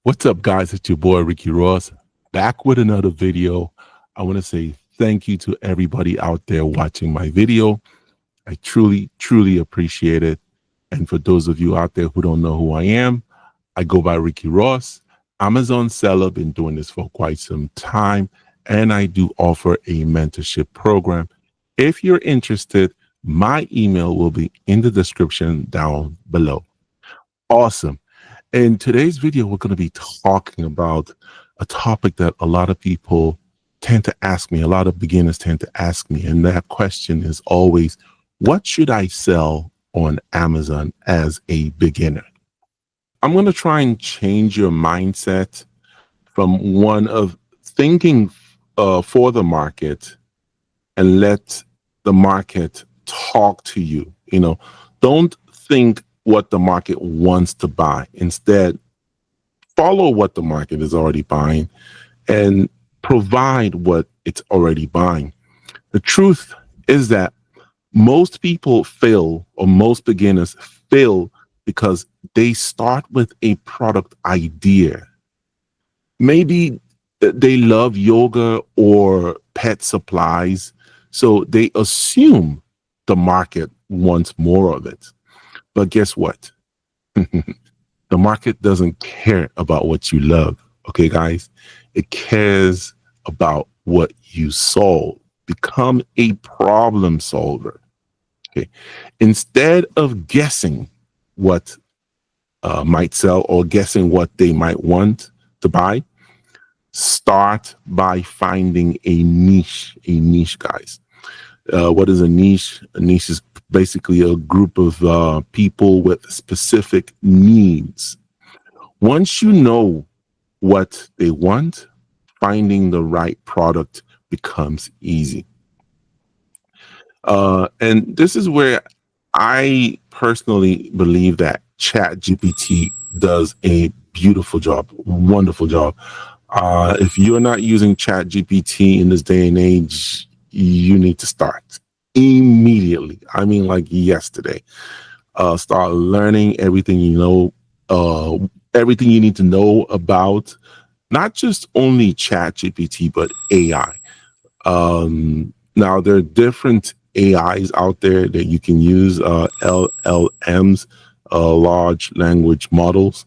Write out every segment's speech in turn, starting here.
What's up, guys? It's your boy Ricky Ross, back with another video. I want to say thank you to everybody out there watching my video. I truly, truly appreciate it. And for those of you out there who don't know who I am, I go by Ricky Ross, Amazon seller, been doing this for quite some time, and I do offer a mentorship program. If you're interested, my email will be in the description down below. Awesome. In today's video, we're going to be talking about a topic that a lot of people tend to ask me, a lot of beginners tend to ask me, and that question is always, what should I sell on Amazon as a beginner? I'm going to try and change your mindset from one of thinking for the market and let the market talk to you. Don't think what the market wants to buy. Instead, follow what the market is already buying and provide what it's already buying. The truth is that most people fail, or most beginners fail, because they start with a product idea. Maybe they love yoga or pet supplies, so they assume the market wants more of it. But guess what? The market doesn't care about what you love. Okay, guys? It cares about what you solve. Become a problem solver. Okay. Instead of guessing what might sell or guessing what they might want to buy, start by finding a niche, guys. What is a niche? A niche is basically a group of people with specific needs. Once you know what they want, finding the right product becomes easy. And this is where I personally believe that ChatGPT does a beautiful job, wonderful job. If you're not using ChatGPT in this day and age, you need to start immediately. I mean, like yesterday. Start learning everything you know, everything you need to know about not just only ChatGPT, but AI. Now, there are different AIs out there that you can use, LLMs, large language models.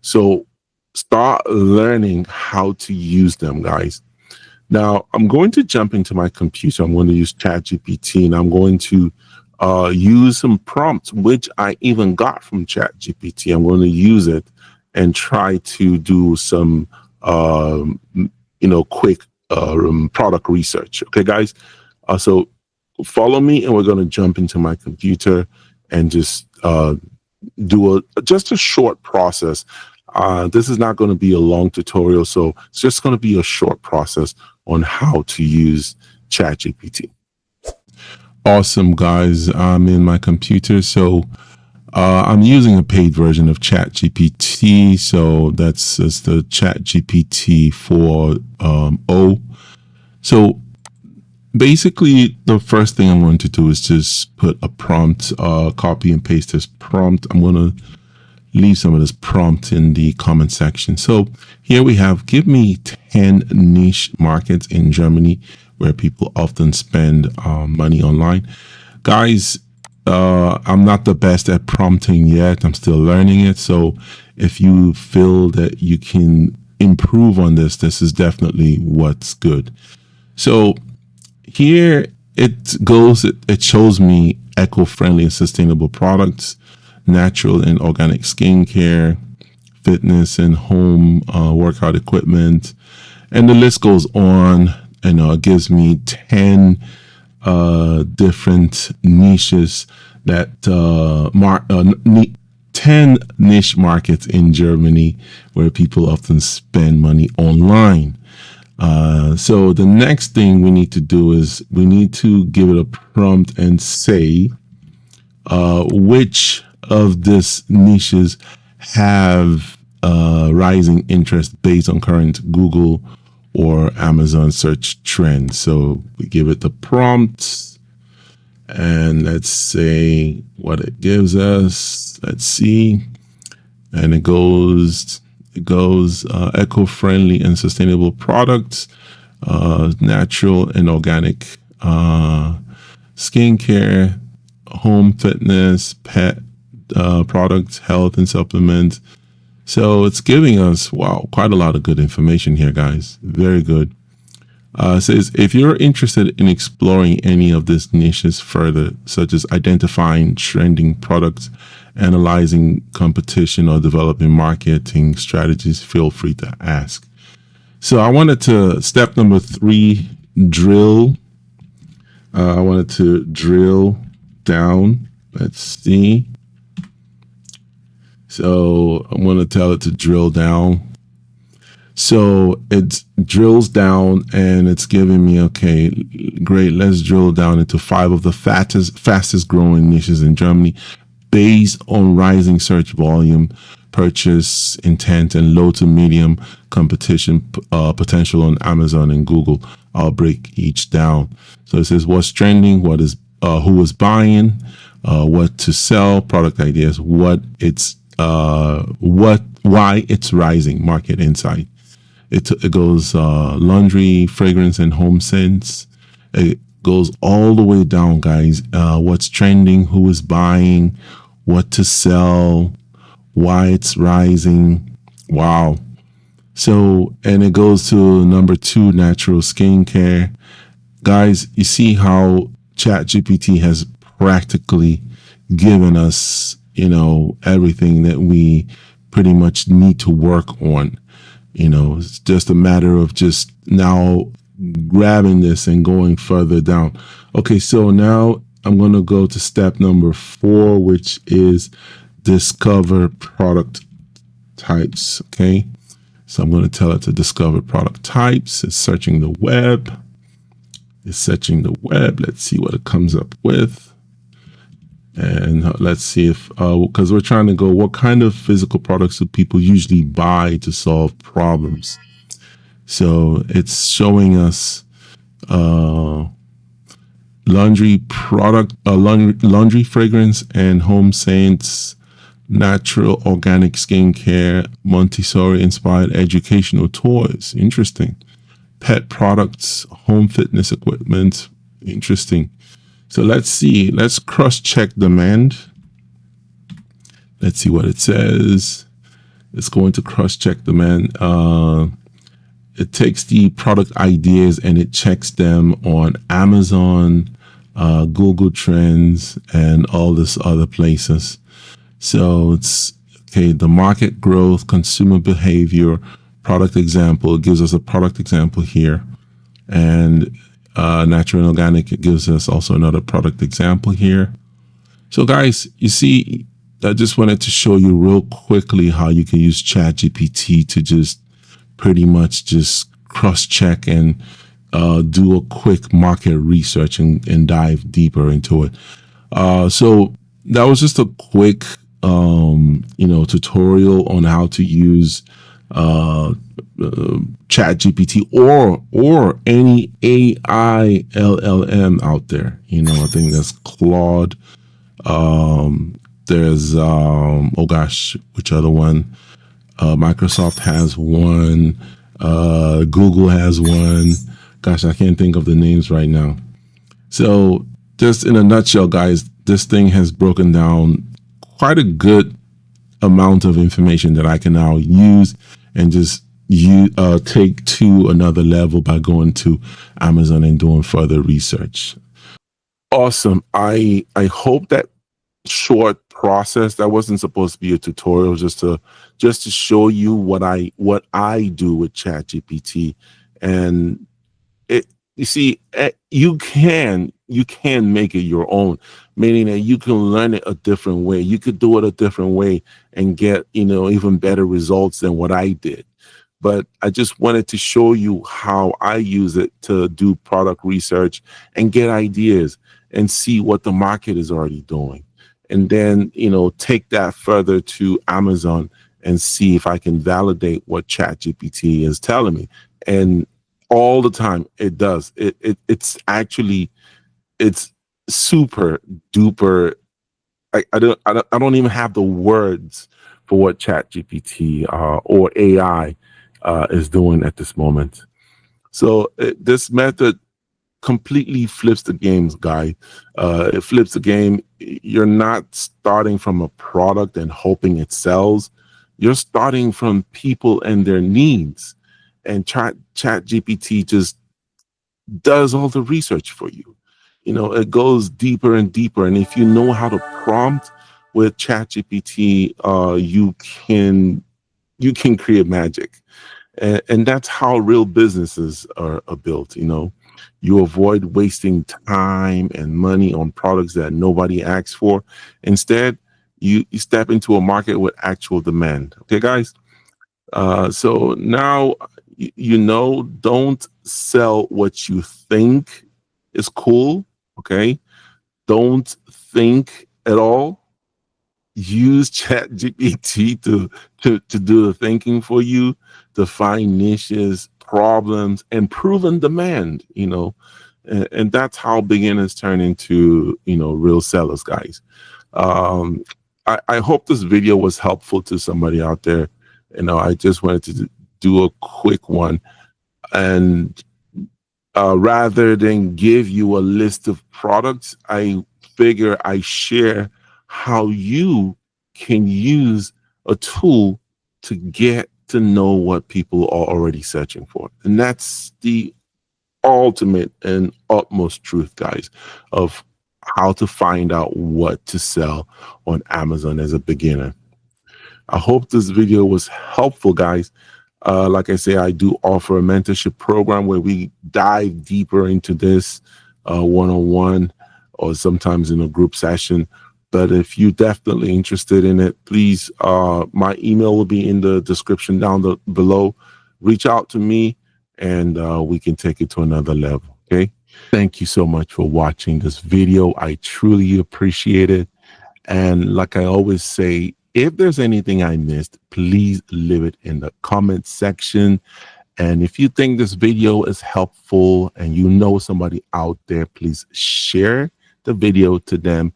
So start learning how to use them, guys. Now, I'm going to jump into my computer. I'm going to use ChatGPT, and I'm going to use some prompts, which I even got from ChatGPT. I'm going to use it and try to do some, quick product research. Okay, guys? So follow me, and we're going to jump into my computer and just do just a short process. This is not going to be a long tutorial, so it's just going to be a short process on how to use ChatGPT. Awesome, guys. I'm in my computer, so I'm using a paid version of ChatGPT. So that's the ChatGPT 4.0. So basically, the first thing I'm going to do is just put a prompt, copy and paste this prompt. I'm going to leave some of this prompt in the comment section. So here we have, give me 10 niche markets in Germany where people often spend money online. Guys, I'm not the best at prompting yet. I'm still learning it. So if you feel that you can improve on this, this is definitely what's good. So here it goes, it shows me eco-friendly and sustainable products, natural and organic skincare, fitness and home workout equipment, and the list goes on. It gives me 10 different niches that 10 niche markets in Germany where people often spend money online. So the next thing we need to do is we need to give it a prompt and say which of these niches have rising interest based on current Google or Amazon search trends. So we give it the prompts, and let's say what it gives us. Let's see. And it goes It goes eco-friendly and sustainable products, natural and organic skincare, home fitness, pet products, health and supplements. So it's giving us, wow, quite a lot of good information here, guys. Very good. Says if you're interested in exploring any of these niches further, such as identifying trending products, analyzing competition, or developing marketing strategies, feel free to ask. So I wanted to step number 3, drill. I wanted to drill down. Let's see. So I'm going to tell it to drill down. So it drills down and it's giving me, okay, great. Let's drill down into 5 of the fastest growing niches in Germany based on rising search volume, purchase intent, and low to medium competition potential on Amazon and Google. I'll break each down. So it says what's trending, what is who is buying, what to sell, product ideas, why it's rising, market insight. It goes laundry, fragrance, and home scents. It goes all the way down, guys. What's trending, who is buying, what to sell, why it's rising. Wow. So, and it goes to number 2, natural skincare. Guys, you see how ChatGPT has practically given us, everything that we pretty much need to work on. It's just a matter of just now grabbing this and going further down. Okay, so now I'm going to go to step number 4, which is discover product types. Okay, so I'm going to tell it to discover product types. It's searching the web. Let's see what it comes up with. And let's see if, because we're trying to go, what kind of physical products do people usually buy to solve problems? So it's showing us laundry fragrance and home scents, natural organic skincare, Montessori inspired educational toys. Interesting. Pet products, home fitness equipment. Interesting. So let's see. Let's cross-check demand. Let's see what it says. It's going to cross-check demand. It takes the product ideas and it checks them on Amazon, Google Trends, and all this other places. So it's, okay, the market growth, consumer behavior, product example. It gives us a product example here. And natural and organic, it gives us also another product example here. So guys, you see, I just wanted to show you real quickly how you can use ChatGPT to just pretty much just cross-check and do a quick market research and dive deeper into it. So that was just a quick tutorial on how to use ChatGPT or any AI LLM out there. I think there's Claude. There's oh gosh, which other one? Microsoft has one. Google has one. Gosh, I can't think of the names right now. So just in a nutshell, guys, this thing has broken down quite a good amount of information that I can now use and just take to another level by going to Amazon and doing further research. Awesome. I hope that short process, that wasn't supposed to be a tutorial, just to show you what I do with ChatGPT. And you see, you can make it your own, meaning that you can learn it a different way. You could do it a different way and get, even better results than what I did. But I just wanted to show you how I use it to do product research and get ideas and see what the market is already doing. And then, take that further to Amazon and see if I can validate what ChatGPT is telling me. And all the time it does. It's super duper. I don't even have the words for what ChatGPT or AI is doing at this moment. So this method completely flips the games, guy. It flips the game. You're not starting from a product and hoping it sells. You're starting from people and their needs. And ChatGPT just does all the research for you. You know, it goes deeper and deeper. And if you know how to prompt with ChatGPT, you can create magic. And that's how real businesses are built. You know, you avoid wasting time and money on products that nobody asks for. Instead, you step into a market with actual demand. Okay, guys. So now you know, don't sell what you think is cool. Okay, don't think at all. Use ChatGPT to do the thinking for you, to find niches, problems, and proven demand. You know, and that's how beginners turn into, you know, real sellers, guys. Um, I hope this video was helpful to somebody out there. You know, I just wanted to do a quick one, and rather than give you a list of products, I figure I share how you can use a tool to get to know what people are already searching for. And that's the ultimate and utmost truth, guys, of how to find out what to sell on Amazon as a beginner. I hope this video was helpful, guys. Like I say, I do offer a mentorship program where we dive deeper into this one-on-one or sometimes in a group session. But if you're definitely interested in it, please, my email will be in the description down below. Reach out to me and we can take it to another level, okay? Thank you so much for watching this video. I truly appreciate it. And like I always say, if there's anything I missed, please leave it in the comment section. And if you think this video is helpful and you know somebody out there, please share the video to them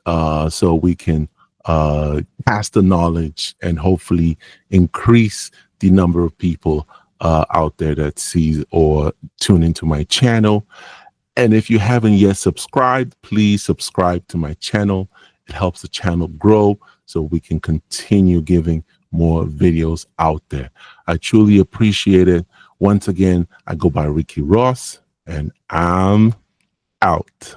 so we can pass the knowledge and hopefully increase the number of people out there that sees or tune into my channel. And if you haven't yet subscribed, please subscribe to my channel. It helps the channel grow so we can continue giving more videos out there. I truly appreciate it. Once again, I go by Ricky Ross, and I'm out.